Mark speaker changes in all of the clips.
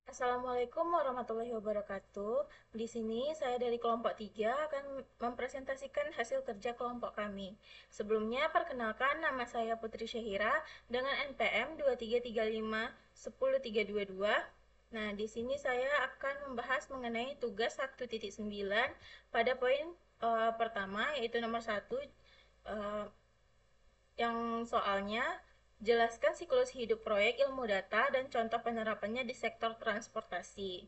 Speaker 1: Assalamualaikum warahmatullahi wabarakatuh. Di sini saya dari kelompok 3 akan mempresentasikan hasil kerja kelompok kami. Sebelumnya, perkenalkan nama saya Putri Syahira dengan NPM 2335 10322. Nah, di sini saya akan membahas mengenai tugas 1.9 pada poin pertama, yaitu nomor 1, yang soalnya jelaskan siklus hidup proyek ilmu data dan contoh penerapannya di sektor transportasi.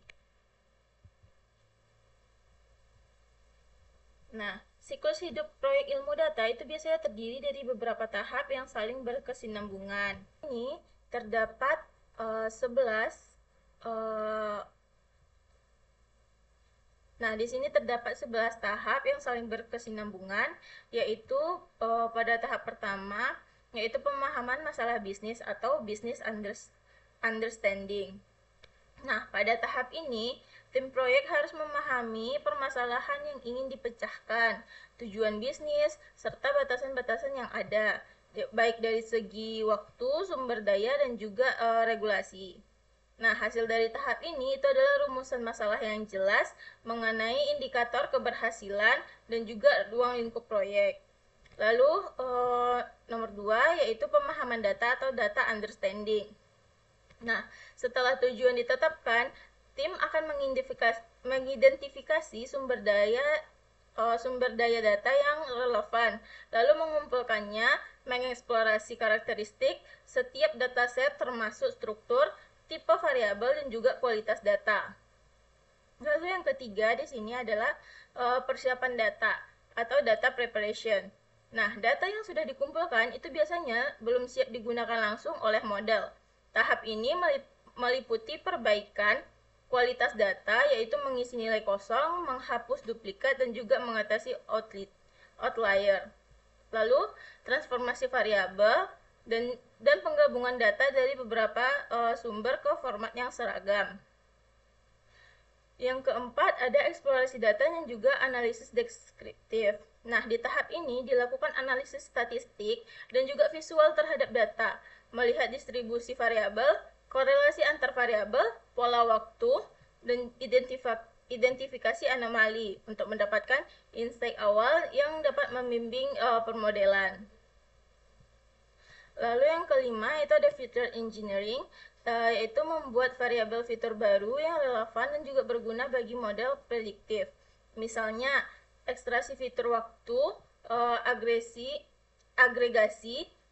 Speaker 1: Nah, siklus hidup proyek ilmu data itu biasanya terdiri dari beberapa tahap yang saling berkesinambungan. Ini terdapat 11 uh, Nah, di sini terdapat 11 tahap yang saling berkesinambungan, yaitu pada tahap pertama, yaitu pemahaman masalah bisnis atau business understanding. Nah, pada tahap ini, tim proyek harus memahami permasalahan yang ingin dipecahkan, tujuan bisnis, serta batasan-batasan yang ada, baik dari segi waktu, sumber daya, dan juga regulasi. Nah, hasil dari tahap ini itu adalah rumusan masalah yang jelas mengenai indikator keberhasilan dan juga ruang lingkup proyek. Lalu nomor 2 yaitu pemahaman data atau data understanding. Nah, setelah tujuan ditetapkan, tim akan mengidentifikasi sumber daya data yang relevan, lalu mengumpulkannya, mengeksplorasi karakteristik setiap dataset termasuk struktur, tipe variabel, dan juga kualitas data. Lalu yang ketiga di sini adalah persiapan data atau data preparation. Nah, data yang sudah dikumpulkan itu biasanya belum siap digunakan langsung oleh model. Tahap ini meliputi perbaikan kualitas data, yaitu mengisi nilai kosong, menghapus duplikat, dan juga mengatasi outlier. Lalu, transformasi variabel dan penggabungan data dari beberapa sumber ke format yang seragam. Yang keempat, ada eksplorasi data dan juga analisis deskriptif. Nah, di tahap ini dilakukan analisis statistik dan juga visual terhadap data, melihat distribusi variabel, korelasi antar variabel, pola waktu, dan identifikasi anomali untuk mendapatkan insight awal yang dapat membimbing permodelan. Lalu yang kelima itu ada feature engineering, yaitu membuat variabel fitur baru yang relevan dan juga berguna bagi model prediktif. Misalnya ekstraksi fitur waktu, agregasi,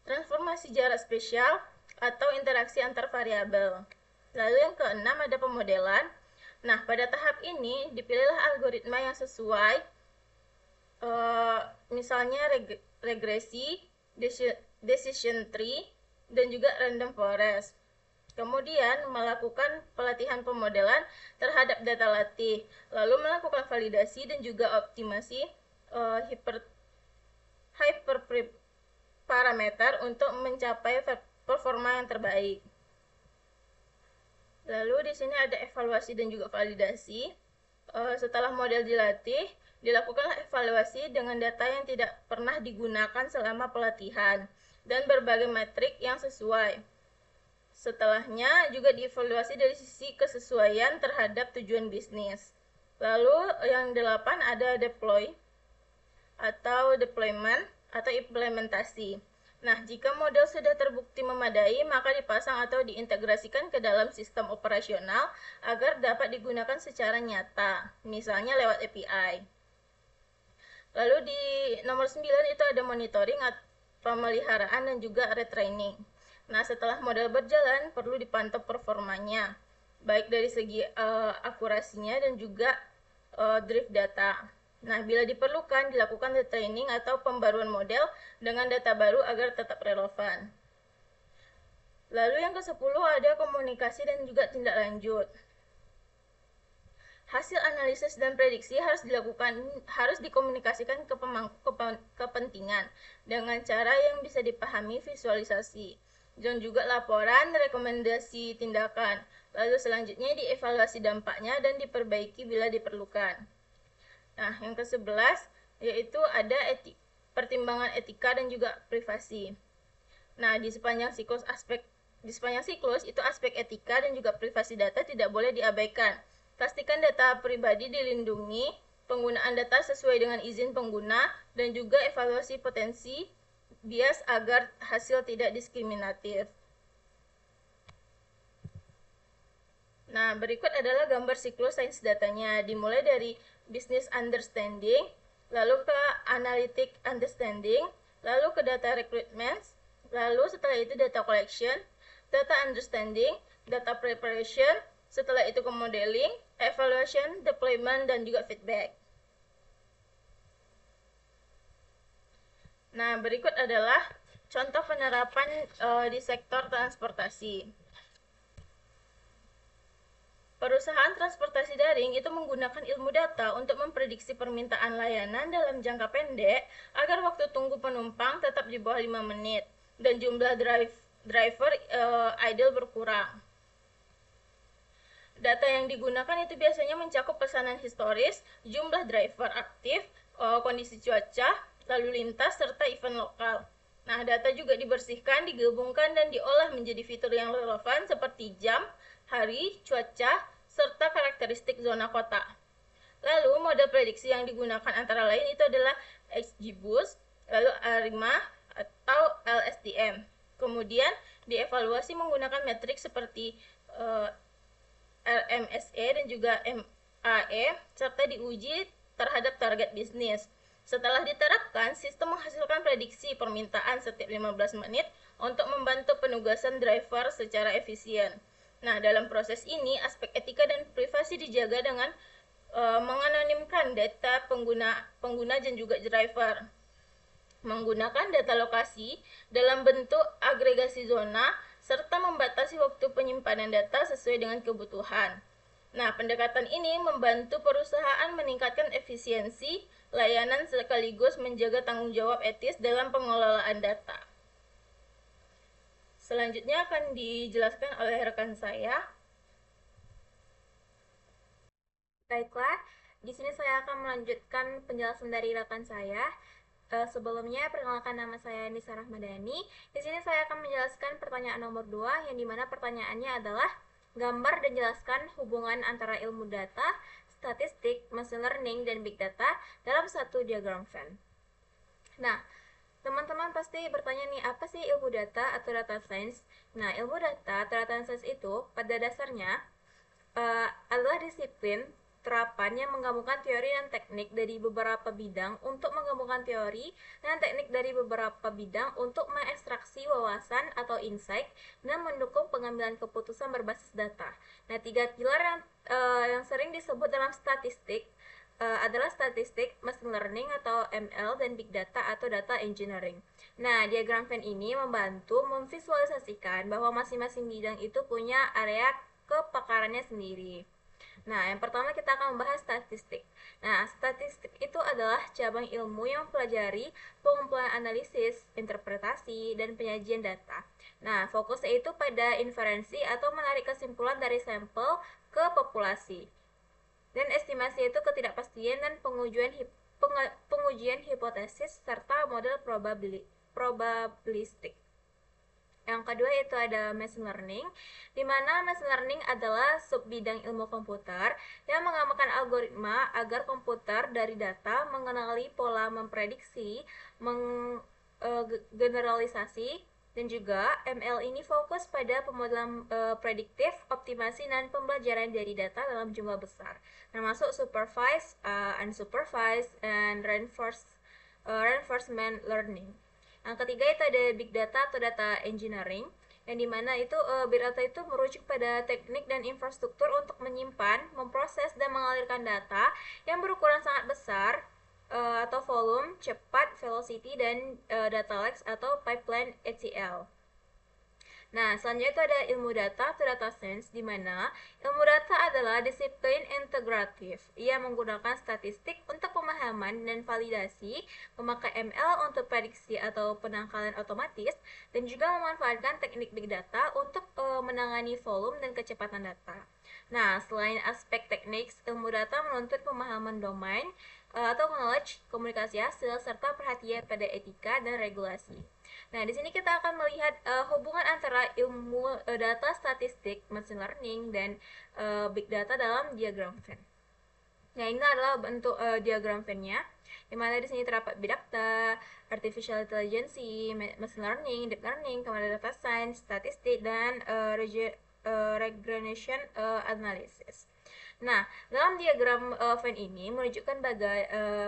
Speaker 1: transformasi jarak spesial, atau interaksi antar variabel. Lalu yang keenam ada pemodelan. Nah, pada tahap ini dipilihlah algoritma yang sesuai, misalnya regresi, decision tree, dan juga random forest. Kemudian melakukan pelatihan pemodelan terhadap data latih, lalu melakukan validasi dan juga optimasi hyperparameter untuk mencapai performa yang terbaik. Lalu di sini ada evaluasi dan juga validasi. Setelah model dilatih, dilakukanlah evaluasi dengan data yang tidak pernah digunakan selama pelatihan dan berbagai metrik yang sesuai. Setelahnya juga dievaluasi dari sisi kesesuaian terhadap tujuan bisnis. Lalu yang 8 ada deployment atau implementasi. Nah, jika model sudah terbukti memadai, maka dipasang atau diintegrasikan ke dalam sistem operasional agar dapat digunakan secara nyata, misalnya lewat API. Lalu di nomor 9 itu ada monitoring, pemeliharaan, dan juga retraining. Nah, setelah model berjalan, perlu dipantau performanya, baik dari segi akurasinya dan juga drift data. Nah, bila diperlukan, dilakukan retraining atau pembaruan model dengan data baru agar tetap relevan. Lalu yang ke-10 ada komunikasi dan juga tindak lanjut. Hasil analisis dan prediksi harus dikomunikasikan ke pemangku kepentingan dengan cara yang bisa dipahami visualisasi dan juga laporan rekomendasi tindakan. Lalu selanjutnya dievaluasi dampaknya dan diperbaiki bila diperlukan. Nah, yang ke-11 yaitu ada pertimbangan etika dan juga privasi. Nah, di sepanjang siklus aspek Di sepanjang siklus, itu aspek etika dan juga privasi data tidak boleh diabaikan. Pastikan data pribadi dilindungi, penggunaan data sesuai dengan izin pengguna, dan juga evaluasi potensi bias agar hasil tidak diskriminatif. Nah, berikut adalah gambar siklus sains datanya. Dimulai dari business understanding, lalu ke analytic understanding, lalu ke data recruitment, lalu setelah itu data collection, data understanding, data preparation, setelah itu ke modeling, evaluation, deployment, dan juga feedback. Nah, berikut adalah contoh penerapan di sektor transportasi. Perusahaan transportasi daring itu menggunakan ilmu data untuk memprediksi permintaan layanan dalam jangka pendek agar waktu tunggu penumpang tetap di bawah 5 menit dan jumlah driver idle berkurang. Data yang digunakan itu biasanya mencakup pesanan historis, jumlah driver aktif, kondisi cuaca, lalu lintas, serta event lokal. Nah, data juga dibersihkan, digabungkan, dan diolah menjadi fitur yang relevan seperti jam, hari, cuaca, serta karakteristik zona kota. Lalu, mode prediksi yang digunakan antara lain itu adalah XGBoost, lalu ARIMA, atau LSTM. Kemudian, dievaluasi menggunakan metrik seperti RMSE dan juga MAE, serta diuji terhadap target bisnis. Setelah diterapkan, sistem menghasilkan prediksi permintaan setiap 15 menit untuk membantu penugasan driver secara efisien. Nah, dalam proses ini, aspek etika dan privasi dijaga dengan menganonimkan data pengguna dan juga driver. Menggunakan data lokasi dalam bentuk agregasi zona, serta membatasi waktu penyimpanan data sesuai dengan kebutuhan. Nah, pendekatan ini membantu perusahaan meningkatkan efisiensi layanan sekaligus menjaga tanggung jawab etis dalam pengelolaan data. Selanjutnya akan dijelaskan oleh rekan saya.
Speaker 2: Baiklah, di sini saya akan melanjutkan penjelasan dari rekan saya. Sebelumnya, perkenalkan nama saya Nisa Rahmadani. Di sini saya akan menjelaskan pertanyaan nomor 2, yang dimana pertanyaannya adalah gambar dan jelaskan hubungan antara ilmu data, statistik, machine learning, dan big data dalam satu diagram Venn. Nah, teman-teman pasti bertanya nih, apa sih ilmu data atau data science? Nah, ilmu data atau data science itu pada dasarnya adalah disiplin terapan yang menggabungkan teori dan teknik dari beberapa bidang untuk menggabungkan teori dan teknik dari beberapa bidang untuk mengekstraksi wawasan atau insight dan mendukung pengambilan keputusan berbasis data. Nah, 3 pilar yang sering disebut dalam statistik adalah statistik, machine learning atau ML, dan big data atau data engineering. Nah, diagram Venn ini membantu memvisualisasikan bahwa masing-masing bidang itu punya area kepakarannya sendiri. Nah, yang pertama kita akan membahas statistik. Nah, statistik itu adalah cabang ilmu yang mempelajari pengumpulan analisis, interpretasi, dan penyajian data. Nah, fokusnya itu pada inferensi atau menarik kesimpulan dari sampel ke populasi. Dan estimasi itu ketidakpastian dan pengujian hipotesis serta model probabilistik. Yang kedua itu ada machine learning, di mana machine learning adalah subbidang ilmu komputer yang mengembangkan algoritma agar komputer dari data mengenali pola, memprediksi, generalisasi, dan juga ML ini fokus pada pemodelan prediktif, optimasi, dan pembelajaran dari data dalam jumlah besar, termasuk supervised, unsupervised, and reinforcement learning. Yang ketiga itu ada big data atau data engineering, yang dimana itu big data itu merujuk pada teknik dan infrastruktur untuk menyimpan, memproses, dan mengalirkan data yang berukuran sangat besar atau volume, cepat, velocity, dan data lakes atau pipeline ETL. Nah, selanjutnya itu ada ilmu data atau data science, di mana ilmu data adalah disiplin integratif. Ia menggunakan statistik untuk pemahaman dan validasi, memakai ML untuk prediksi atau penangkalan otomatis, dan juga memanfaatkan teknik big data untuk menangani volume dan kecepatan data. Nah, selain aspek teknik, ilmu data menuntut pemahaman domain atau knowledge, komunikasi hasil, serta perhatian pada etika dan regulasi. Nah, di sini kita akan melihat hubungan antara ilmu data statistik, machine learning, dan big data dalam diagram Venn. Nah, ini adalah bentuk diagram Venn-nya, di mana di sini terdapat big data, artificial intelligence, machine learning, deep learning, kemudian data science, statistik, dan regression analysis. Nah, dalam diagram Venn ini menunjukkan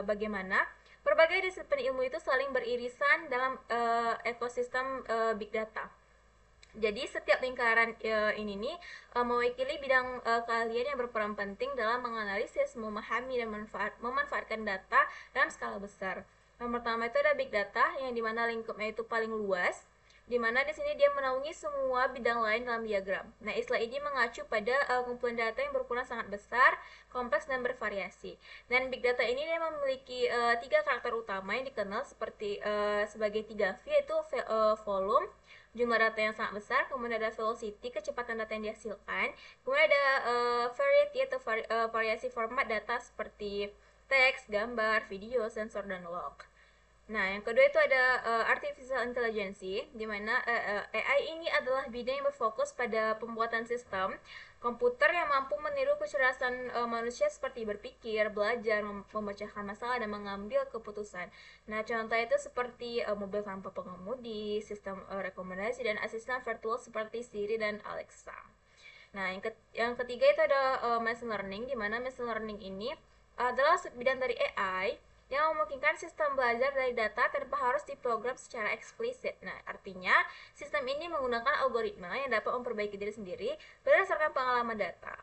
Speaker 2: bagaimana berbagai disiplin ilmu itu saling beririsan dalam ekosistem big data. Jadi setiap lingkaran ini nih mewakili bidang keahlian yang berperan penting dalam menganalisis, memahami, dan memanfaatkan data dalam skala besar. Yang pertama itu ada big data, yang dimana lingkupnya itu paling luas, dimana di sini dia menaungi semua bidang lain dalam diagram. Nah, istilah ini mengacu pada kumpulan data yang berukuran sangat besar, kompleks, dan bervariasi. Dan big data ini dia memiliki tiga karakter utama yang dikenal sebagai 3V, yaitu volume, jumlah data yang sangat besar, kemudian ada velocity, kecepatan data yang dihasilkan, kemudian ada variety atau variasi format data seperti teks, gambar, video, sensor, dan log. Nah, yang kedua itu ada artificial intelligence, di mana AI ini adalah bidang yang berfokus pada pembuatan sistem komputer yang mampu meniru kecerdasan manusia seperti berpikir, belajar, memecahkan masalah, dan mengambil keputusan. Nah, contohnya itu seperti mobil tanpa pengemudi, sistem rekomendasi, dan asisten virtual seperti Siri dan Alexa. Nah, yang ketiga itu ada machine learning, di mana machine learning ini adalah bidang dari AI yang memungkinkan sistem belajar dari data tanpa harus diprogram secara eksplisit. Nah, artinya sistem ini menggunakan algoritma yang dapat memperbaiki diri sendiri berdasarkan pengalaman data.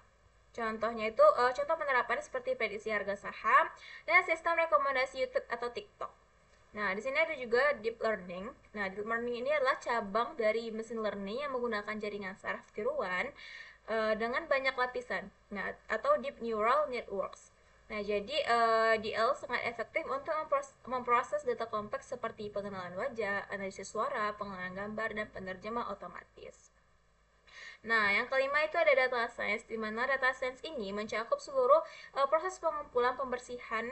Speaker 2: Contohnya itu contoh penerapannya seperti prediksi harga saham dan sistem rekomendasi YouTube atau TikTok. Nah, di sini ada juga deep learning. Nah, deep learning ini adalah cabang dari machine learning yang menggunakan jaringan saraf tiruan dengan banyak lapisan. Nah, atau deep neural networks. Nah, jadi DL sangat efektif untuk memproses data kompleks seperti pengenalan wajah, analisis suara, pengenalan gambar, dan penerjemah otomatis. Nah, yang kelima itu ada data science, di mana data science ini mencakup seluruh proses pengumpulan, pembersihan,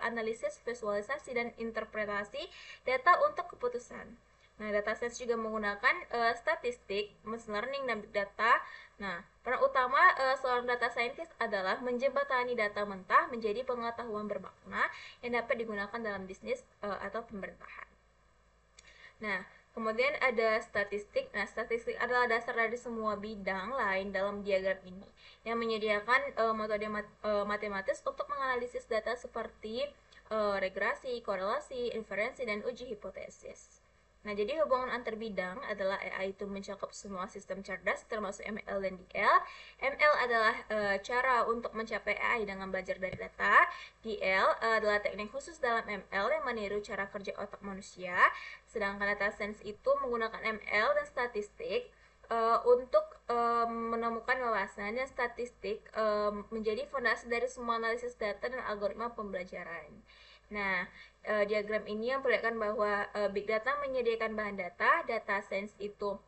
Speaker 2: analisis, visualisasi, dan interpretasi data untuk keputusan. Nah, data science juga menggunakan statistik, machine learning, dan big data. Nah, peran utama seorang data scientist adalah menjembatani data mentah menjadi pengetahuan bermakna yang dapat digunakan dalam bisnis atau pemerintahan. Nah, kemudian ada statistik. Nah, statistik adalah dasar dari semua bidang lain dalam diagram ini yang menyediakan metode matematis untuk menganalisis data seperti regresi, korelasi, inferensi, dan uji hipotesis. Nah, jadi hubungan antar bidang adalah AI itu mencakup semua sistem cerdas termasuk ML dan DL. ML adalah cara untuk mencapai AI dengan belajar dari data. DL adalah teknik khusus dalam ML yang meniru cara kerja otak manusia. Sedangkan data science itu menggunakan ML dan statistik untuk menemukan wawasan, dan statistik menjadi fondasi dari semua analisis data dan algoritma pembelajaran. Nah, diagram ini memperlihatkan bahwa big data menyediakan bahan data science itu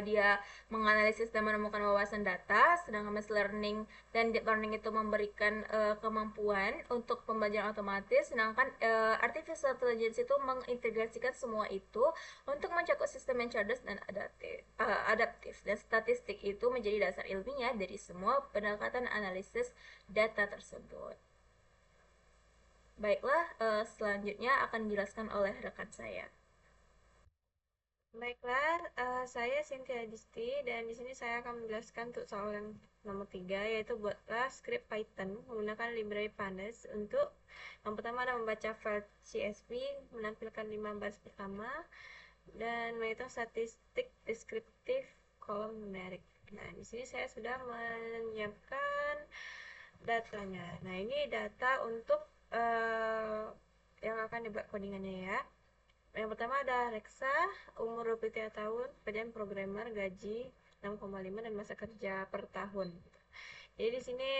Speaker 2: dia menganalisis dan menemukan wawasan data, sedangkan machine learning dan deep learning itu memberikan kemampuan untuk pembelajaran otomatis, sedangkan artificial intelligence itu mengintegrasikan semua itu untuk mencakup sistem yang cerdas dan adaptif, dan statistik itu menjadi dasar ilmiah dari semua pendekatan analisis data tersebut. Baiklah, selanjutnya akan dijelaskan oleh rekan saya.
Speaker 3: Baiklah, saya Cynthia Disti dan di sini saya akan menjelaskan untuk soal yang nomor 3, yaitu buatlah script Python menggunakan library pandas. Untuk yang pertama ada membaca file CSV, menampilkan 5 baris pertama, dan menghitung statistik deskriptif kolom numerik. Nah, di sini saya sudah menyiapkan datanya. Nah, ini data untuk yang akan dibuat codingannya ya. Yang pertama ada Reksa, umur 23 tahun, pekerjaan programmer, gaji 6,5 dan masa kerja per tahun. Jadi di sini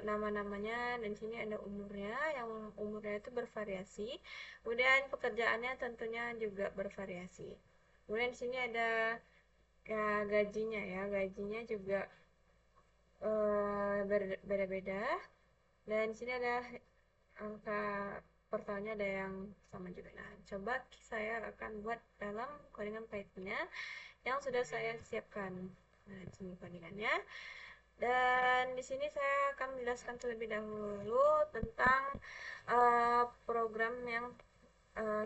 Speaker 3: nama-namanya dan sini ada umurnya, yang umurnya itu bervariasi. Kemudian pekerjaannya tentunya juga bervariasi. Kemudian di sini ada ya, gajinya ya, gajinya juga beda-beda. Dan di sini ada angka portalnya ada yang sama juga. Nah, coba saya akan buat dalam codingan Python-nya yang sudah saya siapkan. Nah, di sini codingannya. Dan di sini saya akan menjelaskan terlebih dahulu tentang program yang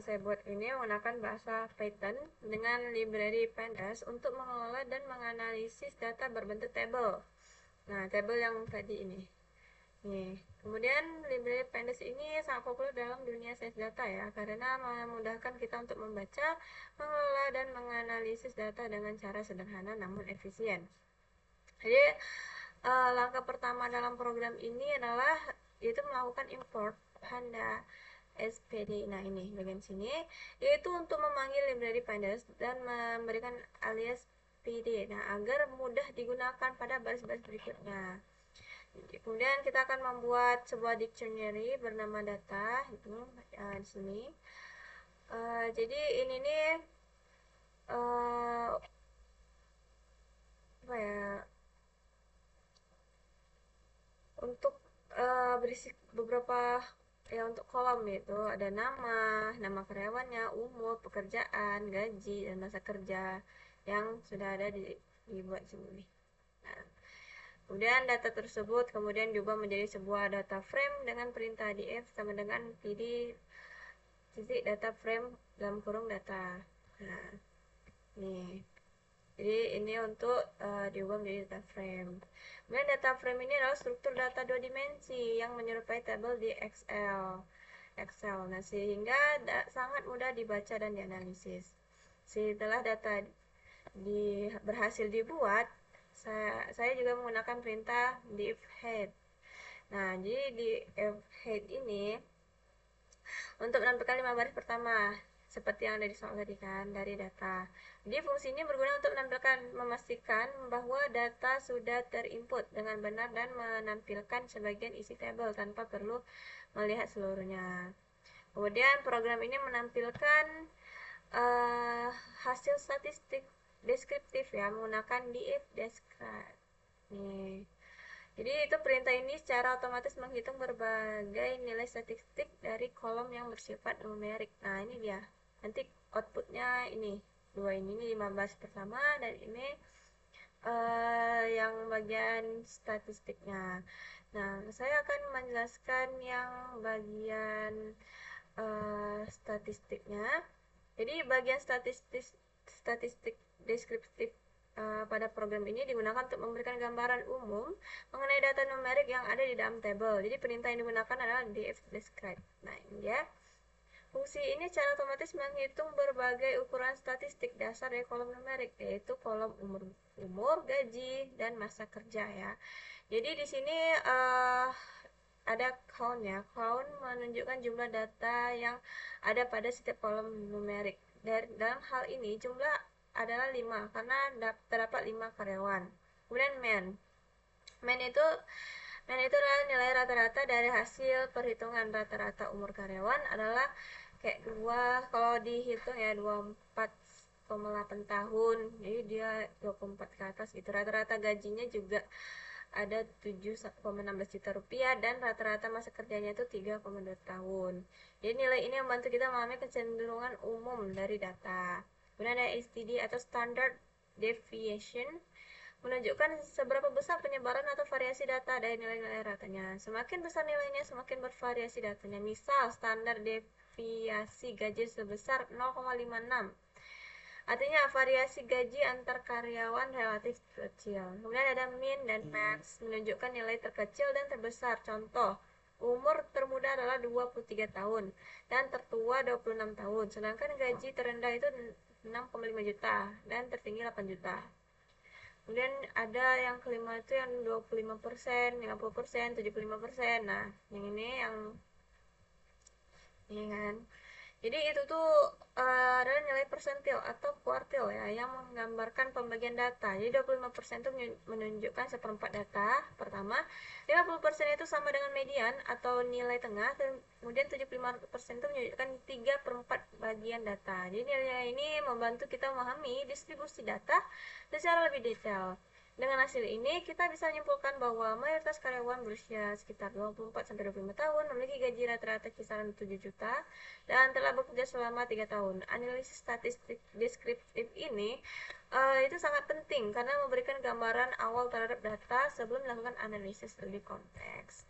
Speaker 3: saya buat ini menggunakan bahasa Python dengan library pandas untuk mengelola dan menganalisis data berbentuk tabel. Nah, tabel yang tadi ini. Nih, kemudian library pandas ini sangat populer dalam dunia sains data ya, karena memudahkan kita untuk membaca, mengelola, dan menganalisis data dengan cara sederhana namun efisien. Jadi, langkah pertama dalam program ini adalah yaitu melakukan import Panda SPD. Nah, ini bagian sini yaitu untuk memanggil library pandas dan memberikan alias PD. Nah, agar mudah digunakan pada baris-baris berikutnya. Kemudian kita akan membuat sebuah dictionary bernama data itu di sini. Jadi ini nih apa ya, untuk berisi beberapa ya untuk kolom itu ada nama karyawannya, umur, pekerjaan, gaji, dan masa kerja yang sudah ada dibuat sini. Nah, kemudian data tersebut kemudian diubah menjadi sebuah data frame dengan perintah df sama dengan pd titik data frame dalam kurung data. Nah, nih. Jadi ini untuk diubah menjadi data frame. Kemudian data frame ini adalah struktur data 2 dimensi yang menyerupai tabel di Excel. Nah, sehingga sangat mudah dibaca dan dianalisis. Setelah data berhasil dibuat, saya juga menggunakan perintah div head. Nah, jadi di div head ini untuk menampilkan 5 baris pertama seperti yang ada di soal tadi kan dari data. Jadi fungsi ini berguna untuk memastikan bahwa data sudah terinput dengan benar dan menampilkan sebagian isi tabel tanpa perlu melihat seluruhnya. Kemudian program ini menampilkan hasil statistik deskriptif ya menggunakan div describe. Nih. Jadi itu perintah ini secara otomatis menghitung berbagai nilai statistik dari kolom yang bersifat numerik. Nah, ini dia. Nanti outputnya ini. Dua ini 15 pertama dan ini yang bagian statistiknya. Nah, saya akan menjelaskan yang bagian statistiknya. Jadi bagian statistik deskriptif pada program ini digunakan untuk memberikan gambaran umum mengenai data numerik yang ada di dalam tabel. Jadi perintah yang digunakan adalah div describe. Nah, ini dia. Fungsi ini secara otomatis menghitung berbagai ukuran statistik dasar dari kolom numerik, yaitu kolom umur, gaji, dan masa kerja ya. Jadi di sini ada count ya. Count menunjukkan jumlah data yang ada pada setiap kolom numerik. Dalam hal ini jumlah adalah 5 karena terdapat 5 karyawan. Kemudian man itu adalah nilai rata-rata dari hasil perhitungan rata-rata umur karyawan adalah kayak 2, kalau dihitung ya 24,8 tahun. Jadi dia 24 ke atas gitu. Rata-rata gajinya juga ada 7,16 juta rupiah dan rata-rata masa kerjanya itu 3,2 tahun. Jadi nilai ini membantu kita memahami kecenderungan umum dari data. Kemudian ada STD atau Standard Deviation menunjukkan seberapa besar penyebaran atau variasi data dari nilai-nilai ratanya. Semakin besar nilainya, semakin bervariasi datanya. Misal, standar deviasi gaji sebesar 0,56. Artinya variasi gaji antar karyawan relatif kecil. Kemudian ada min dan max menunjukkan nilai terkecil dan terbesar. Contoh, umur termuda adalah 23 tahun dan tertua 26 tahun. Sedangkan gaji terendah itu 6,5 juta dan tertinggi 8 juta. Kemudian ada yang kelima itu yang 25%, 50%, 75%. Nah, yang ini kan. Jadi itu tuh adalah nilai persentil atau kuartil ya yang menggambarkan pembagian data. Jadi 25% itu menunjukkan seperempat data pertama, 50% itu sama dengan median atau nilai tengah, dan kemudian 75% itu menunjukkan 3/4 bagian data. Jadi nilai ini membantu kita memahami distribusi data secara lebih detail. Dengan hasil ini, kita bisa menyimpulkan bahwa mayoritas karyawan berusia sekitar 24-25 tahun memiliki gaji rata-rata kisaran 7 juta dan telah bekerja selama 3 tahun. Analisis statistik deskriptif ini itu sangat penting karena memberikan gambaran awal terhadap data sebelum melakukan analisis lebih kompleks.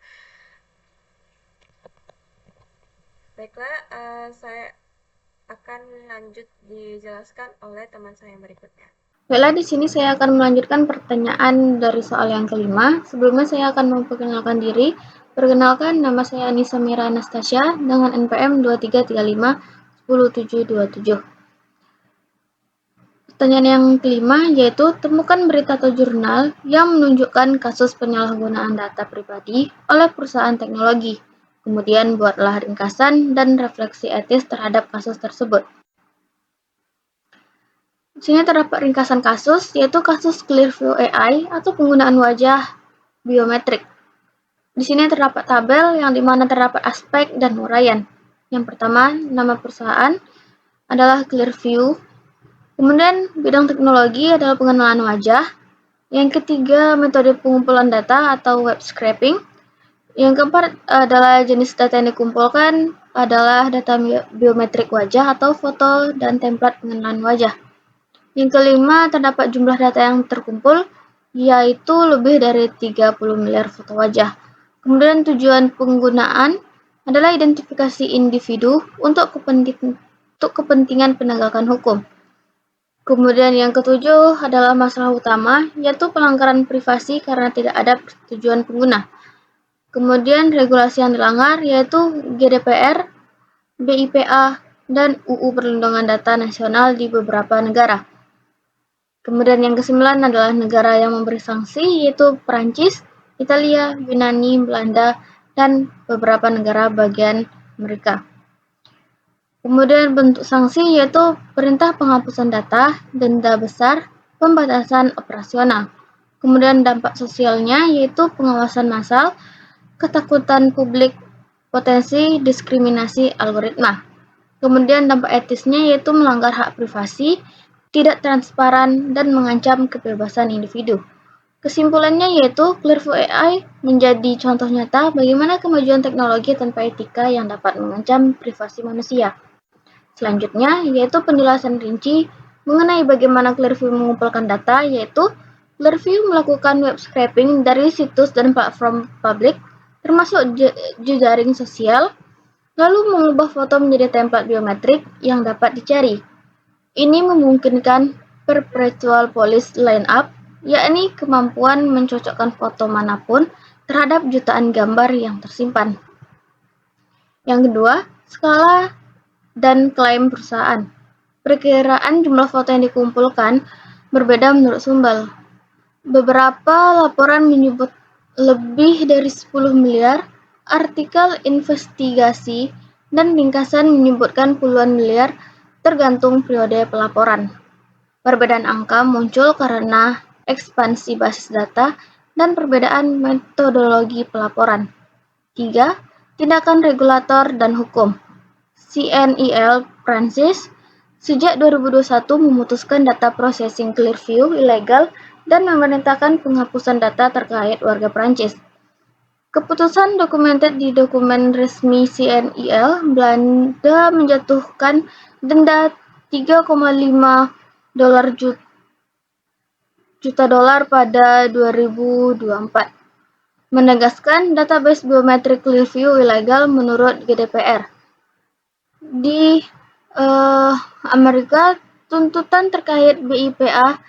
Speaker 3: Baiklah, saya akan lanjut dijelaskan oleh teman saya yang berikutnya.
Speaker 4: Baiklah, di sini saya akan melanjutkan pertanyaan dari soal yang kelima. Sebelumnya saya akan memperkenalkan diri. Perkenalkan, nama saya Anissa Mira Anastasia dengan NPM 2335 10727. Pertanyaan yang kelima yaitu temukan berita atau jurnal yang menunjukkan kasus penyalahgunaan data pribadi oleh perusahaan teknologi. Kemudian buatlah ringkasan dan refleksi etis terhadap kasus tersebut. Di sini terdapat ringkasan kasus, yaitu kasus Clearview AI atau penggunaan wajah biometrik. Di sini terdapat tabel yang dimana terdapat aspek dan uraian. Yang pertama, nama perusahaan adalah Clearview. Kemudian bidang teknologi adalah pengenalan wajah. Yang ketiga, metode pengumpulan data atau web scraping. Yang keempat adalah jenis data yang dikumpulkan adalah data biometrik wajah atau foto dan template pengenalan wajah. Yang kelima, terdapat jumlah data yang terkumpul, yaitu lebih dari 30 miliar foto wajah. Kemudian tujuan penggunaan adalah identifikasi individu untuk kepentingan penegakan hukum. Kemudian yang ketujuh adalah masalah utama, yaitu pelanggaran privasi karena tidak ada persetujuan pengguna. Kemudian regulasi yang dilanggar, yaitu GDPR, BIPA, dan UU Perlindungan Data Nasional di beberapa negara. Kemudian yang kesembilan adalah negara yang memberi sanksi, yaitu Perancis, Italia, Yunani, Belanda, dan beberapa negara bagian Amerika. Kemudian bentuk sanksi yaitu perintah penghapusan data, denda besar, pembatasan operasional. Kemudian dampak sosialnya yaitu pengawasan massal, ketakutan publik, potensi diskriminasi algoritma. Kemudian dampak etisnya yaitu melanggar hak privasi, tidak transparan, dan mengancam kebebasan individu. Kesimpulannya yaitu Clearview AI menjadi contoh nyata bagaimana kemajuan teknologi tanpa etika yang dapat mengancam privasi manusia. Selanjutnya yaitu penjelasan rinci mengenai bagaimana Clearview mengumpulkan data, yaitu Clearview melakukan web scraping dari situs dan platform publik termasuk jejaring sosial, lalu mengubah foto menjadi template biometrik yang dapat dicari. Ini memungkinkan perpetual police lineup, yakni kemampuan mencocokkan foto manapun terhadap jutaan gambar yang tersimpan. Yang kedua, skala dan klaim perusahaan. Perkiraan jumlah foto yang dikumpulkan berbeda menurut sumber. Beberapa laporan menyebut lebih dari 10 miliar, artikel investigasi dan ringkasan menyebutkan puluhan miliar, tergantung periode pelaporan. Perbedaan angka muncul karena ekspansi basis data dan perbedaan metodologi pelaporan. 3. Tindakan regulator dan hukum. CNIL Prancis sejak 2021 memutuskan data processing Clearview ilegal dan memerintahkan penghapusan data terkait warga Prancis. Keputusan dokumented di dokumen resmi CNIL, Belanda menjatuhkan denda 3,5 juta dolar pada 2024, menegaskan database biometrik Clearview ilegal menurut GDPR. Di Amerika, tuntutan terkait BIPA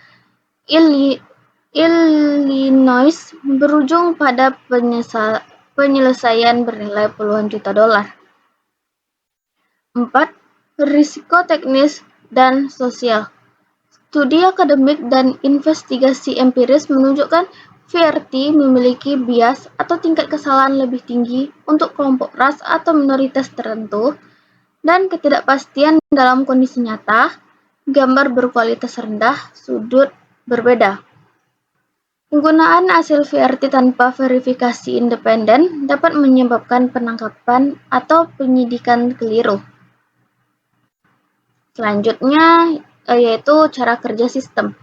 Speaker 4: Illinois berujung pada penyelesaian bernilai puluhan juta dolar. 4. Risiko teknis dan sosial. Studi akademik dan investigasi empiris menunjukkan VRT memiliki bias atau tingkat kesalahan lebih tinggi untuk kelompok ras atau minoritas tertentu, dan ketidakpastian dalam kondisi nyata, gambar berkualitas rendah, sudut berbeda. Penggunaan hasil VRT tanpa verifikasi independen dapat menyebabkan penangkapan atau penyidikan keliru. Selanjutnya yaitu cara kerja sistem.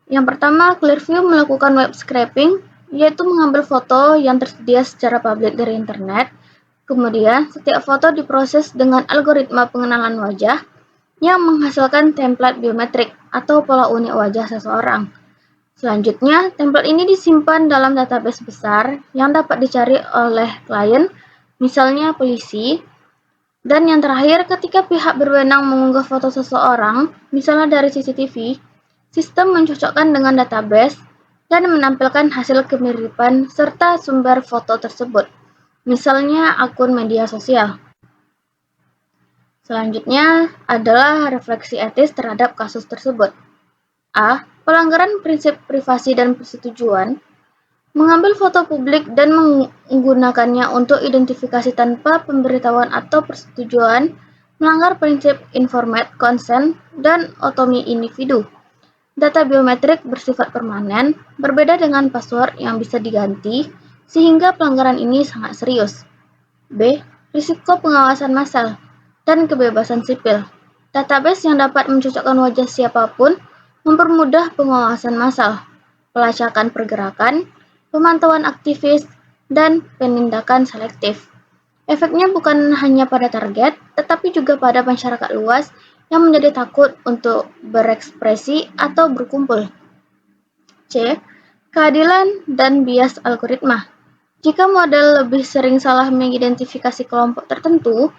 Speaker 4: Yang pertama, Clearview melakukan web scraping, yaitu mengambil foto yang tersedia secara publik dari internet. Kemudian, setiap foto diproses dengan algoritma pengenalan wajah yang menghasilkan template biometrik atau pola unik wajah seseorang. Selanjutnya, template ini disimpan dalam database besar yang dapat dicari oleh klien, misalnya polisi. Dan yang terakhir, ketika pihak berwenang mengunggah foto seseorang, misalnya dari CCTV, sistem mencocokkan dengan database dan menampilkan hasil kemiripan serta sumber foto tersebut, misalnya akun media sosial. Selanjutnya adalah refleksi etis terhadap kasus tersebut. A. Pelanggaran prinsip privasi dan persetujuan. Mengambil foto publik dan menggunakannya untuk identifikasi tanpa pemberitahuan atau persetujuan melanggar prinsip informated consent dan otonomi individu. Data biometrik bersifat permanen, berbeda dengan password yang bisa diganti, sehingga pelanggaran ini sangat serius. B. Risiko pengawasan massal dan kebebasan sipil. Database yang dapat mencocokkan wajah siapapun mempermudah pengawasan massal, pelacakan pergerakan, pemantauan aktivis, dan penindakan selektif. Efeknya bukan hanya pada target, tetapi juga pada masyarakat luas yang menjadi takut untuk berekspresi atau berkumpul. C. Keadilan dan bias algoritma. Jika model lebih sering salah mengidentifikasi kelompok tertentu,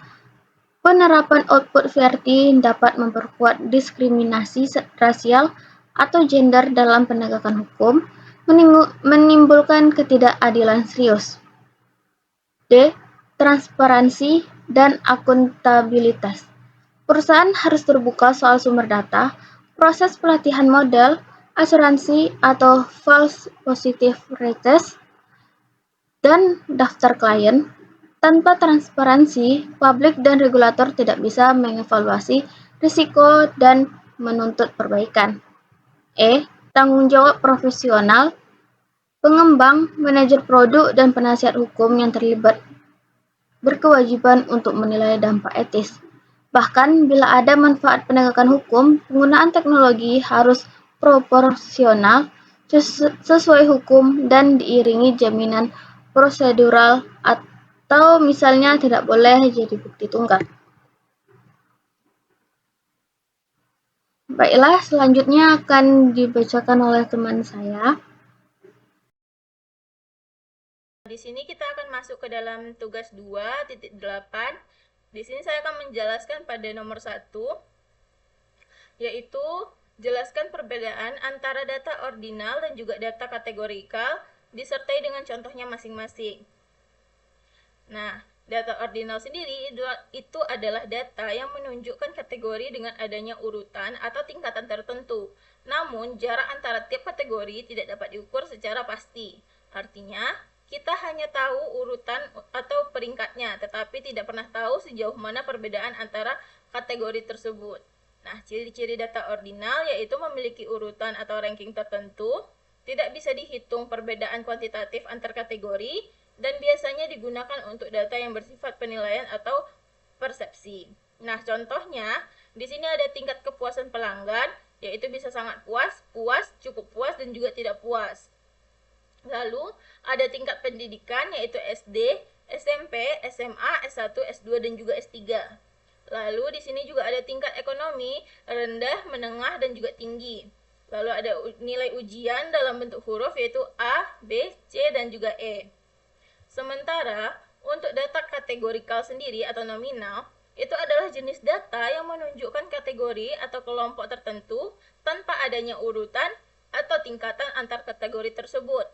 Speaker 4: penerapan output VRT dapat memperkuat diskriminasi rasial atau gender dalam penegakan hukum, menimbulkan ketidakadilan serius. D. Transparansi dan akuntabilitas. Perusahaan harus terbuka soal sumber data, proses pelatihan model, asuransi atau false positive rates, dan daftar klien. Tanpa transparansi, publik dan regulator tidak bisa mengevaluasi risiko dan menuntut perbaikan. E. Tanggung jawab profesional. Pengembang, manajer produk, dan penasihat hukum yang terlibat berkewajiban untuk menilai dampak etis. Bahkan bila ada manfaat penegakan hukum, penggunaan teknologi harus proporsional, sesuai hukum, dan diiringi jaminan prosedural atau misalnya tidak boleh jadi bukti tunggal. Baiklah, selanjutnya akan dibacakan oleh teman saya.
Speaker 1: Di sini kita akan masuk ke dalam tugas 2.8. Di sini saya akan menjelaskan pada nomor 1, yaitu jelaskan perbedaan antara data ordinal dan juga data kategorikal disertai dengan contohnya masing-masing. Nah, data ordinal sendiri itu adalah data yang menunjukkan kategori dengan adanya urutan atau tingkatan tertentu. Namun, jarak antara tiap kategori tidak dapat diukur secara pasti. Artinya, kita hanya tahu urutan atau peringkatnya, tetapi tidak pernah tahu sejauh mana perbedaan antara kategori tersebut. Nah, ciri-ciri data ordinal yaitu memiliki urutan atau ranking tertentu, tidak bisa dihitung perbedaan kuantitatif antar kategori, dan biasanya digunakan untuk data yang bersifat penilaian atau persepsi. Nah, contohnya, di sini ada tingkat kepuasan pelanggan, yaitu bisa sangat puas, puas, cukup puas, dan juga tidak puas. Lalu, ada tingkat pendidikan, yaitu SD, SMP, SMA, S1, S2, dan juga S3. Lalu, di sini juga ada tingkat ekonomi, rendah, menengah, dan juga tinggi. Lalu ada nilai ujian dalam bentuk huruf, yaitu A, B, C, dan juga E. Sementara, untuk data kategorikal sendiri atau nominal, itu adalah jenis data yang menunjukkan kategori atau kelompok tertentu tanpa adanya urutan atau tingkatan antar kategori tersebut.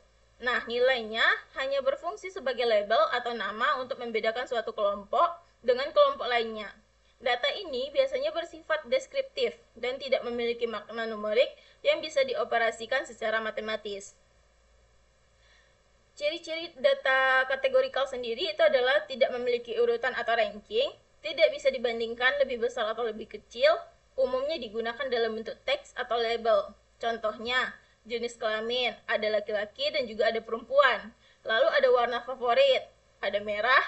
Speaker 1: Nah, nilainya hanya berfungsi sebagai label atau nama untuk membedakan suatu kelompok dengan kelompok lainnya. Data ini biasanya bersifat deskriptif dan tidak memiliki makna numerik yang bisa dioperasikan secara matematis. Ciri-ciri data kategorikal sendiri itu adalah tidak memiliki urutan atau ranking, tidak bisa dibandingkan lebih besar atau lebih kecil, umumnya digunakan dalam bentuk teks atau label. Contohnya, jenis kelamin, ada laki-laki dan juga ada perempuan. Lalu ada warna favorit, ada merah,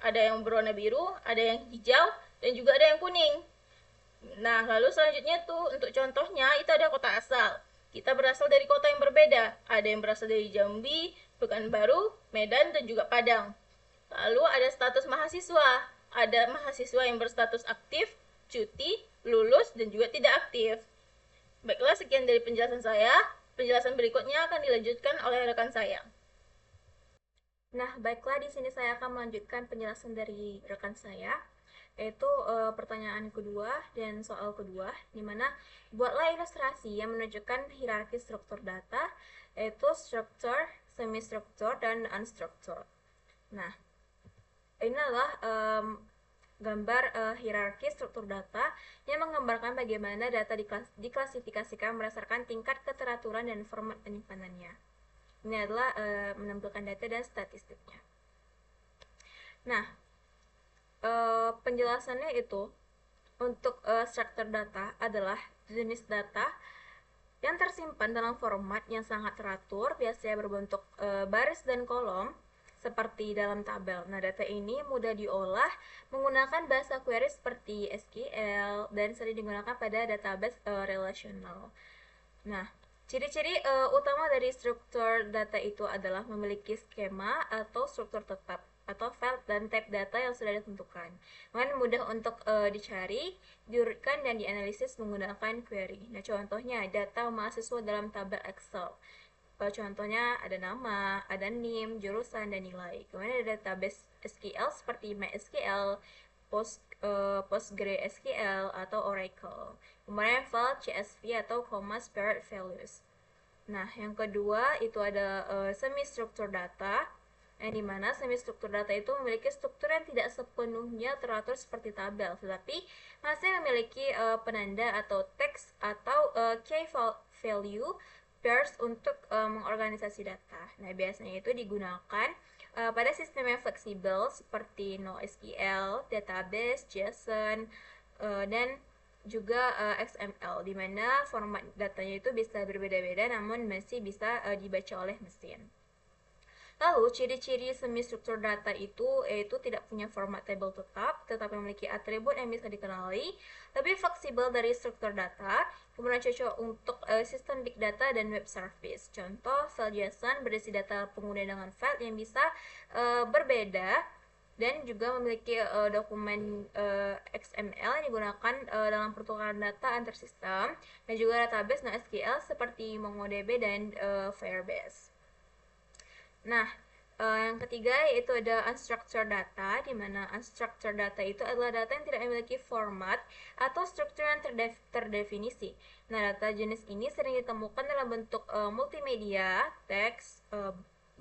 Speaker 1: ada yang berwarna biru, ada yang hijau, dan juga ada yang kuning. Nah, lalu selanjutnya tuh untuk contohnya itu ada kota asal. Kita berasal dari kota yang berbeda. Ada yang berasal dari Jambi, Pekanbaru, Medan, dan juga Padang. Lalu ada status mahasiswa. Ada mahasiswa yang berstatus aktif, cuti, lulus, dan juga tidak aktif. Baiklah, sekian dari penjelasan saya. Penjelasan berikutnya akan dilanjutkan oleh rekan saya.
Speaker 2: Nah, baiklah, di sini saya akan melanjutkan penjelasan dari rekan saya, yaitu pertanyaan kedua dan soal kedua, di mana buatlah ilustrasi yang menunjukkan hierarki struktur data, yaitu struktur, semi-struktur, dan unstructured. Nah, ini adalah gambar hierarki struktur data yang menggambarkan bagaimana data diklasifikasikan berdasarkan tingkat keteraturan dan format penyimpanannya. Ini adalah menampilkan data dan statistiknya. Nah, penjelasannya itu untuk struktur data adalah jenis data yang tersimpan dalam format yang sangat teratur, biasanya berbentuk baris dan kolom seperti dalam tabel. Nah, data ini mudah diolah menggunakan bahasa query seperti SQL dan sering digunakan pada database relasional. Nah, ciri-ciri utama dari struktur data itu adalah memiliki skema atau struktur tetap atau file dan type data yang sudah ditentukan. Kemudian mudah untuk dicari, diurutkan, dan dianalisis menggunakan query. Nah, contohnya data mahasiswa dalam tabel Excel. Contohnya ada nama, ada NIM, jurusan, dan nilai. Kemudian ada database SQL seperti MySQL, PostgreSQL, atau Oracle. Kemudian file CSV atau comma spared values. Nah, yang kedua itu ada semi-struktur data, yang dimana semi-struktur data itu memiliki struktur yang tidak sepenuhnya teratur seperti tabel, tetapi masih memiliki penanda atau teks atau key value pairs untuk mengorganisasi data. Nah, biasanya itu digunakan pada sistem yang fleksibel seperti NoSQL, database, JSON, dan juga XML, di mana format datanya itu bisa berbeda-beda namun masih bisa dibaca oleh mesin. Lalu, ciri-ciri semi-struktur data itu yaitu tidak punya format table tetap, tetapi memiliki atribut yang bisa dikenali, lebih fleksibel dari struktur data, kemudian cocok untuk sistem big data dan web service. Contoh, file JSON berisi data pengguna dengan file yang bisa berbeda, dan juga memiliki dokumen XML yang digunakan dalam pertukaran data antar sistem, dan juga database NoSQL seperti MongoDB dan Firebase. Nah, yang ketiga yaitu ada unstructured data, di mana unstructured data itu adalah data yang tidak memiliki format atau struktur yang terdefinisi. Nah, data jenis ini sering ditemukan dalam bentuk multimedia, teks,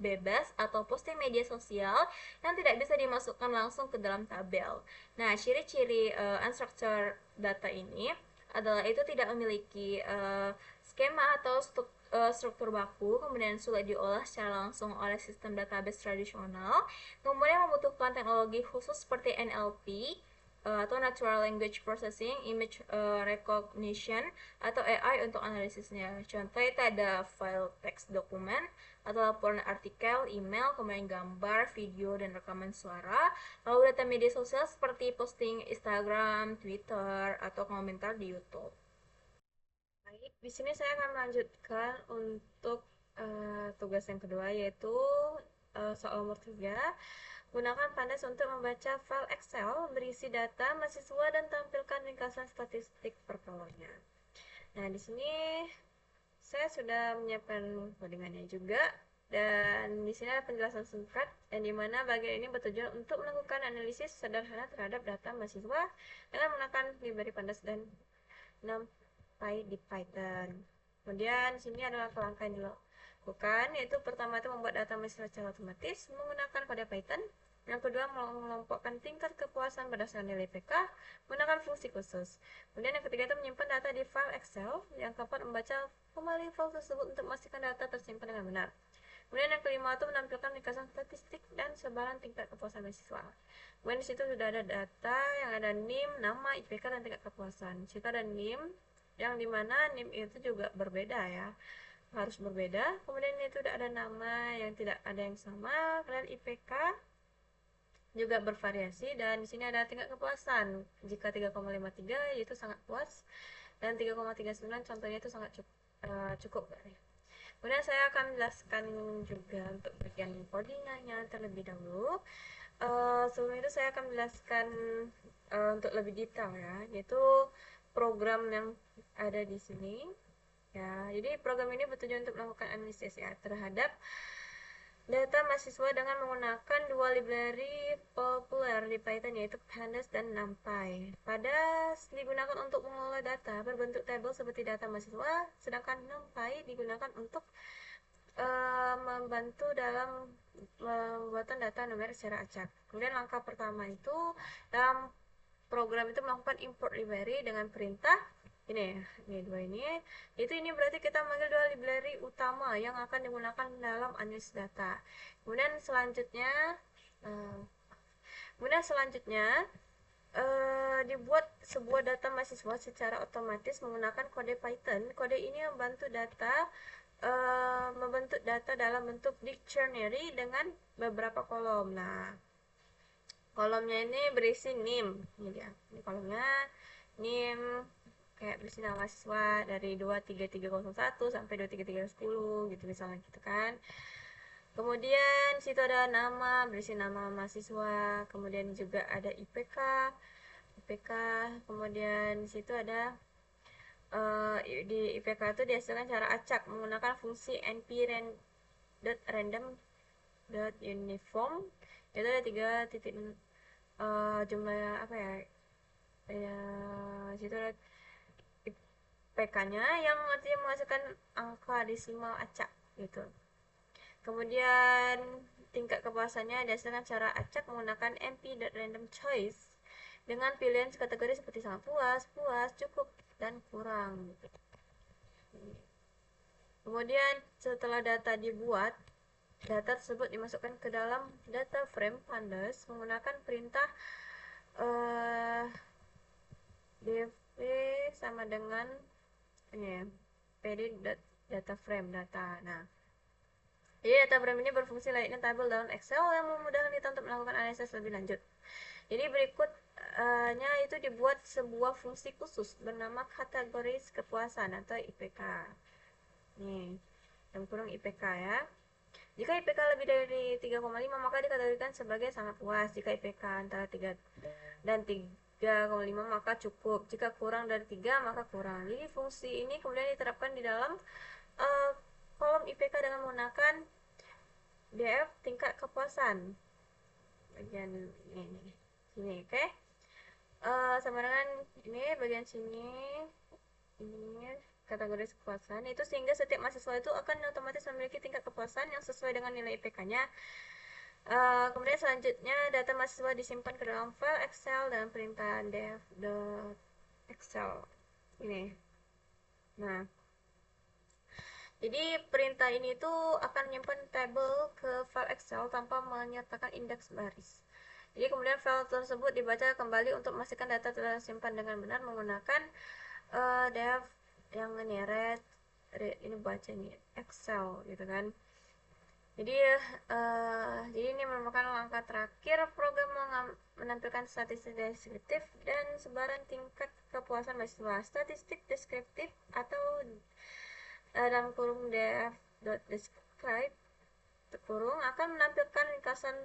Speaker 2: bebas, atau posting media sosial yang tidak bisa dimasukkan langsung ke dalam tabel. Nah, ciri-ciri unstructured data ini adalah itu tidak memiliki skema atau struktur baku, kemudian sulit diolah secara langsung oleh sistem database tradisional, kemudian membutuhkan teknologi khusus seperti NLP atau Natural Language Processing, Image Recognition, atau AI untuk analisisnya. Contoh itu ada file teks dokumen, atau laporan artikel, email, kemudian gambar, video, dan rekaman suara, lalu data media sosial seperti posting Instagram, Twitter, atau komentar di YouTube.
Speaker 3: Baik, di sini saya akan melanjutkan untuk tugas yang kedua, yaitu soal nomor 3. Gunakan Pandas untuk membaca file Excel berisi data mahasiswa dan tampilkan ringkasan statistik per kolomnya. Nah, di sini saya sudah menyiapkan codingannya juga, dan di sini ada penjelasan singkat yang dimana bagian ini bertujuan untuk melakukan analisis sederhana terhadap data mahasiswa dengan menggunakan library Pandas dan NumPy di Python. Kemudian di sini adalah langkah yang dilakukan, yaitu pertama itu membuat data mahasiswa secara otomatis menggunakan kode Python. Yang kedua, mengelompokkan tingkat kepuasan berdasarkan nilai IPK menggunakan fungsi khusus. Kemudian yang ketiga itu menyimpan data di file Excel. Yang keempat, membaca kembali file tersebut untuk memastikan data tersimpan dengan benar. Kemudian yang kelima itu menampilkan ringkasan statistik dan sebaran tingkat kepuasan mahasiswa. Kemudian di situ sudah ada data yang ada NIM, nama, IPK, dan tingkat kepuasan. Di situ ada NIM, yang dimana NIM itu juga berbeda ya, harus berbeda. Kemudian itu ada nama yang tidak ada yang sama, kemudian IPK juga bervariasi, dan di sini ada tingkat kepuasan. Jika 3,53 yaitu sangat puas, dan 3,39 contohnya itu sangat cukup. cukup gak nih? Kemudian saya akan jelaskan juga untuk bagian codingannya terlebih dahulu. Sebelum itu saya akan menjelaskan untuk lebih detail ya, yaitu program yang ada di sini. Ya, jadi program ini bertujuan untuk melakukan analisis ya terhadap data mahasiswa dengan menggunakan dua library populer di Python yaitu Pandas dan NumPy. Pandas digunakan untuk mengolah data berbentuk tabel seperti data mahasiswa, sedangkan NumPy digunakan untuk membantu dalam pembuatan data numerik secara acak. Kemudian langkah pertama itu dalam program itu melakukan import library dengan perintah ini dua ini. Ini berarti kita memanggil dua library utama yang akan digunakan dalam analisis data. Kemudian selanjutnya dibuat sebuah data mahasiswa secara otomatis menggunakan kode Python. Kode ini membentuk data dalam bentuk dictionary dengan beberapa kolom. Nah, kolomnya ini berisi name. Ini kolomnya name kayak berisi nama mahasiswa dari 23301 sampai 23310 gitu misalnya gitu kan. Kemudian situ ada nama, berisi nama mahasiswa, kemudian juga ada IPK, kemudian situ ada di IPK itu dihasilkan secara acak menggunakan fungsi np_random.uniform. Itu ada 3 titik jumlah apa ya? Situ ada IPK-nya yang artinya menghasilkan angka desimal acak gitu. Kemudian tingkat kepuasannya dihasilkan secara acak menggunakan mp.randomChoice dengan pilihan kategori seperti sangat puas, puas, cukup, dan kurang. Kemudian setelah data dibuat, data tersebut dimasukkan ke dalam data frame Pandas menggunakan perintah dv sama dengan pd.dataframe data. Nah, jadi data frame ini berfungsi layaknya tabel dalam Excel yang memudahkan kita untuk melakukan analisis lebih lanjut. Jadi berikutnya itu dibuat sebuah fungsi khusus bernama kategoris kepuasan atau IPK. Nih, yang kurang IPK ya. Jika IPK lebih dari 3,5 maka dikategorikan sebagai sangat puas. Jika IPK antara 3 dan 3,5 maka cukup. Jika kurang dari 3 maka kurang. Jadi fungsi ini kemudian diterapkan di dalam kolom IPK dengan menggunakan df tingkat kepuasan. Bagian ini sini, oke? Sama dengan ini bagian sini, ini kategori kepuasan itu, sehingga setiap mahasiswa itu akan otomatis memiliki tingkat kepuasan yang sesuai dengan nilai IPK-nya. Kemudian selanjutnya data mahasiswa disimpan ke dalam file Excel dan perintah dev.excel ini. Nah, jadi perintah ini tuh akan menyimpan tabel ke file Excel tanpa menyertakan indeks baris. Jadi kemudian file tersebut dibaca kembali untuk memastikan data tersimpan dengan benar menggunakan dev yang ini read ini baca ini Excel gitu kan. Jadi ini merupakan langkah terakhir program menampilkan statistik deskriptif dan sebaran tingkat kepuasan mahasiswa. Statistik deskriptif atau dalam kurung def.describe kurung akan menampilkan ringkasan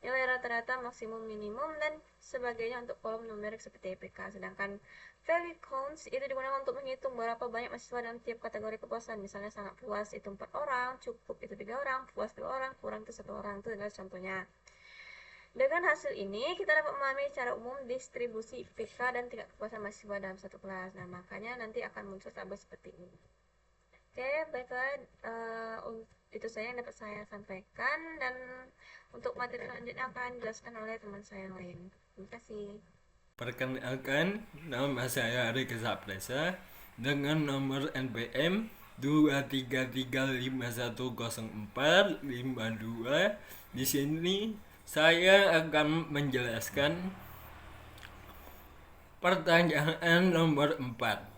Speaker 3: nilai rata-rata, maksimum, minimum, dan sebagainya untuk kolom numerik seperti IPK. Sedangkan value counts itu digunakan untuk menghitung berapa banyak mahasiswa dalam tiap kategori kepuasan. Misalnya sangat puas itu 4 orang, cukup itu 3 orang, puas 2 orang, kurang itu 1 orang. Itu adalah contohnya. Dengan hasil ini kita dapat memahami secara umum distribusi IPK dan tingkat kepuasan mahasiswa dalam satu kelas. Nah, makanya nanti akan muncul tabel seperti ini. Oke, baiklah, itu saja yang dapat saya sampaikan, dan untuk materi selanjutnya akan dijelaskan oleh teman saya yang lain. Terima kasih.
Speaker 5: Perkenalkan, nama saya Rika Sapresa dengan nomor NPM 233510452. Di sini saya akan menjelaskan pertanyaan nomor 4.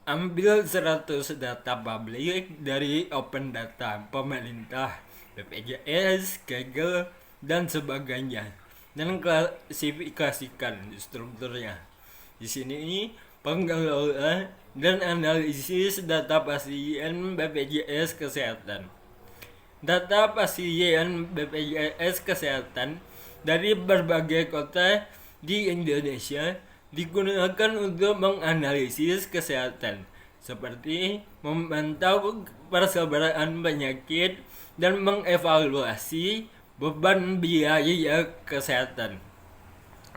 Speaker 5: Ambil 100 data publik dari Open Data, pemerintah, BPJS, Google, dan sebagainya, dan klasifikasikan strukturnya. Di sini pengelola dan analisis data pasien BPJS Kesehatan. Data pasien BPJS Kesehatan dari berbagai kota di Indonesia digunakan untuk menganalisis kesehatan, seperti memantau persebaran penyakit dan mengevaluasi beban biaya kesehatan.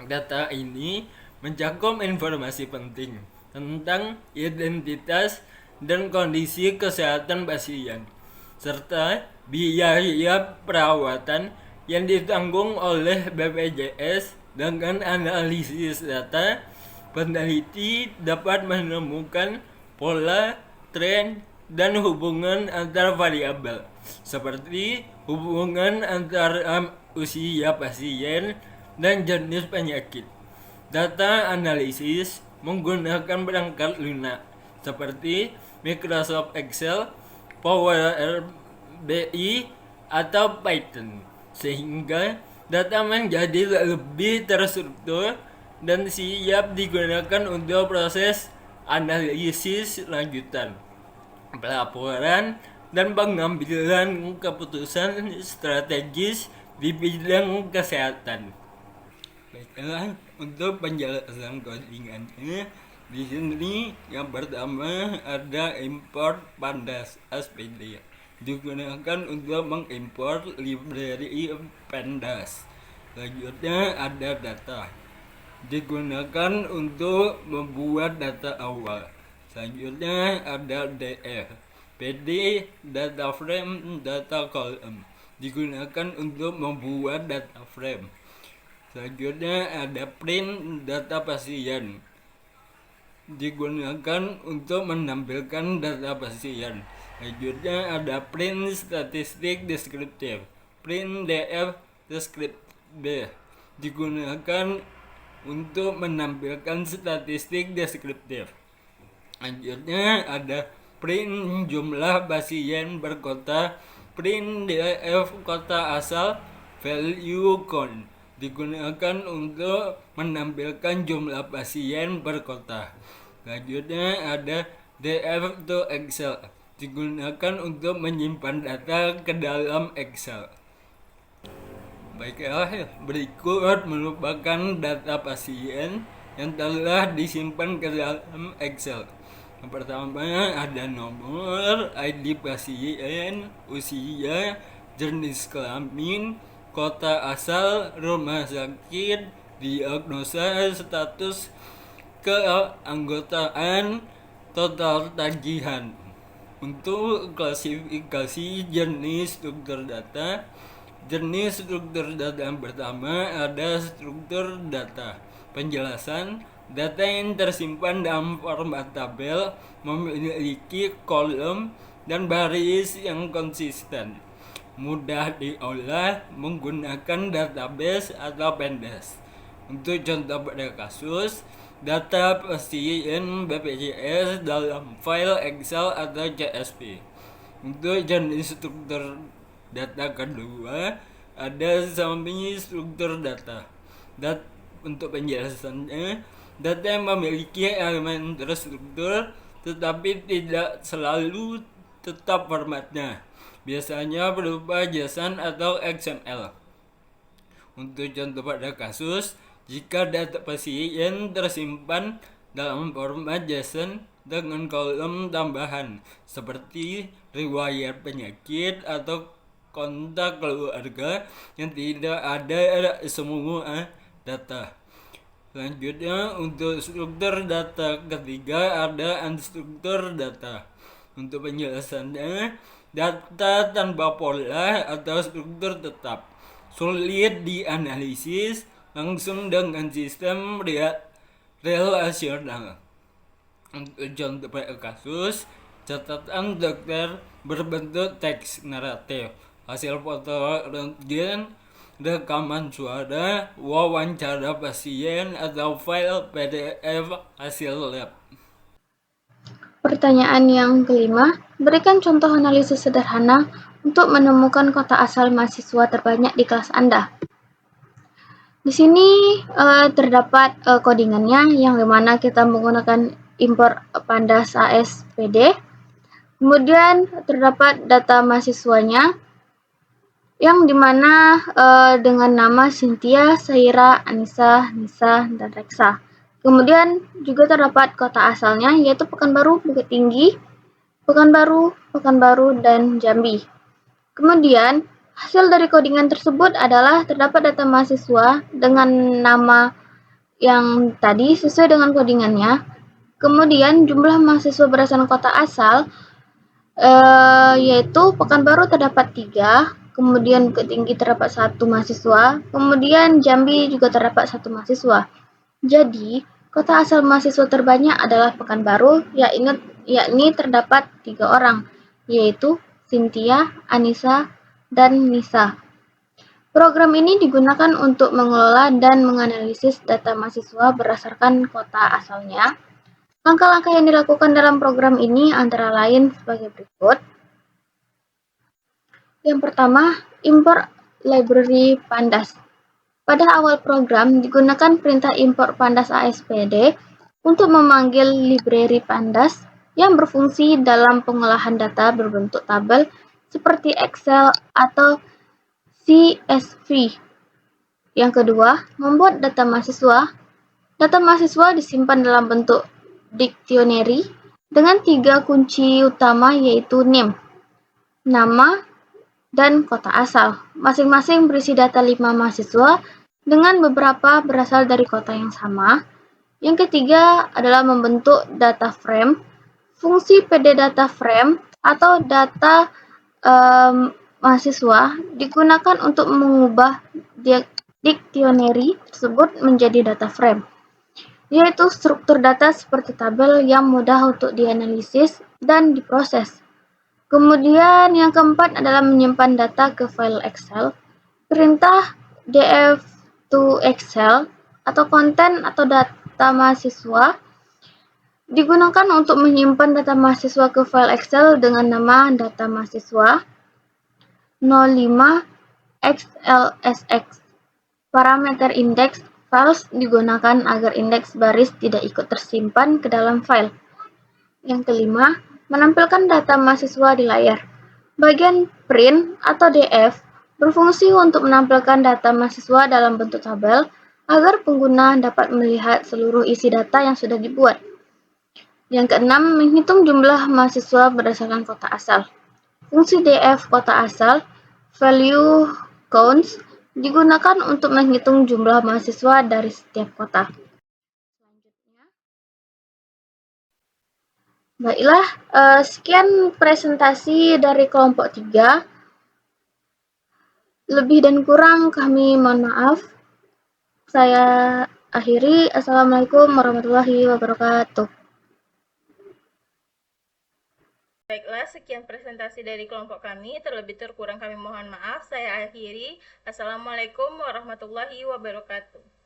Speaker 5: Data ini mencakup informasi penting tentang identitas dan kondisi kesehatan pasien, serta biaya perawatan yang ditanggung oleh BPJS. Dengan analisis data, peneliti dapat menemukan pola, tren, dan hubungan antar variabel, seperti hubungan antara usia pasien dan jenis penyakit. Data analisis menggunakan perangkat lunak seperti Microsoft Excel, Power BI, atau Python, sehingga data menjadi lebih terstruktur dan siap digunakan untuk proses analisis lanjutan, pelaporan, dan pengambilan keputusan strategis di bidang kesehatan. Baiklah, untuk penjelasan codingannya, di sini yang pertama ada import pandas SPD, digunakan untuk mengimport library pandas. Selanjutnya ada data, digunakan untuk membuat data awal. Selanjutnya ada DF, PD, data frame, data column, digunakan untuk membuat data frame. Selanjutnya ada print, data pasien, digunakan untuk menampilkan data pasien. Selanjutnya ada print statistik deskriptif, print DF deskriptif, digunakan untuk menampilkan statistik deskriptif. Selanjutnya ada print jumlah pasien per kota, print DF kota asal, value count, digunakan untuk menampilkan jumlah pasien per kota. Selanjutnya ada DF to Excel, digunakan untuk menyimpan data ke dalam Excel. Baiklah, berikut merupakan data pasien yang telah disimpan ke dalam Excel. Yang pertama ada nomor, ID pasien, usia, jenis kelamin, kota asal, rumah sakit, diagnosa, status keanggotaan, total tagihan. Untuk klasifikasi jenis struktur data yang pertama ada struktur data. Penjelasan, data yang tersimpan dalam format tabel memiliki kolom dan baris yang konsisten, mudah diolah menggunakan database atau pandas. Untuk contoh pada kasus, data pasien BPJS dalam file Excel atau CSV. Untuk jenis struktur data kedua ada semi struktur data. Untuk penjelasannya, data yang memiliki elemen terstruktur tetapi tidak selalu tetap formatnya, biasanya berupa JSON atau XML. Untuk contoh pada kasus, jika data pasien tersimpan dalam format JSON dengan kolom tambahan seperti riwayat penyakit atau kontak keluarga yang tidak ada semua data. Selanjutnya untuk struktur data ketiga ada unstruktur data. Untuk penjelasannya, data tanpa pola atau struktur tetap, sulit dianalisis langsung dengan sistem relasional. Untuk contoh pada kasus, catatan dokter berbentuk teks naratif, hasil foto rentgen, rekaman suara, wawancara pasien, atau file PDF hasil lab.
Speaker 4: Pertanyaan yang kelima, berikan contoh analisis sederhana untuk menemukan kota asal mahasiswa terbanyak di kelas Anda. Di sini terdapat codingannya yang dimana kita menggunakan impor Pandas ASPD. Kemudian terdapat data mahasiswanya yang dimana dengan nama Cynthia, Saira, Anissa, Nisa, dan Reksa. Kemudian juga terdapat kota asalnya yaitu Pekanbaru, Bukit Tinggi, Pekanbaru, dan Jambi. Kemudian hasil dari codingan tersebut adalah terdapat data mahasiswa dengan nama yang tadi sesuai dengan codingannya. Kemudian jumlah mahasiswa berdasarkan kota asal yaitu Pekanbaru terdapat 3, kemudian Bukit Tinggi terdapat 1 mahasiswa, kemudian Jambi juga terdapat 1 mahasiswa. Jadi, kota asal mahasiswa terbanyak adalah Pekanbaru, yakni terdapat 3 orang, yaitu Cynthia, Anissa, dan Nisa. Program ini digunakan untuk mengelola dan menganalisis data mahasiswa berdasarkan kota asalnya. Langkah-langkah yang dilakukan dalam program ini antara lain sebagai berikut. Yang pertama, import library Pandas. Pada awal program digunakan perintah import Pandas ASPD untuk memanggil library Pandas yang berfungsi dalam pengolahan data berbentuk tabel seperti Excel atau CSV. Yang kedua, membuat data mahasiswa. Data mahasiswa disimpan dalam bentuk dictionary dengan 3 kunci utama yaitu name, nama, dan kota asal. Masing-masing berisi data 5 mahasiswa dengan beberapa berasal dari kota yang sama. Yang ketiga adalah membentuk data frame. Fungsi PD data frame atau data mahasiswa digunakan untuk mengubah dictionary tersebut menjadi data frame, yaitu struktur data seperti tabel yang mudah untuk dianalisis dan diproses. Kemudian yang keempat adalah menyimpan data ke file Excel. Perintah df to Excel atau konten atau data mahasiswa digunakan untuk menyimpan data mahasiswa ke file Excel dengan nama data mahasiswa 05 XLSX. Parameter indeks files digunakan agar indeks baris tidak ikut tersimpan ke dalam file. Yang kelima, menampilkan data mahasiswa di layar. Bagian print atau DF berfungsi untuk menampilkan data mahasiswa dalam bentuk tabel agar pengguna dapat melihat seluruh isi data yang sudah dibuat. Yang keenam, menghitung jumlah mahasiswa berdasarkan kota asal. Fungsi DF kota asal, value counts, digunakan untuk menghitung jumlah mahasiswa dari setiap kota. Baiklah, sekian presentasi dari kelompok 3. Lebih dan kurang kami mohon maaf. Saya akhiri. Assalamualaikum warahmatullahi wabarakatuh.
Speaker 1: Baiklah, sekian presentasi dari kelompok kami. Terlebih terkurang kami mohon maaf. Saya akhiri. Assalamualaikum warahmatullahi wabarakatuh.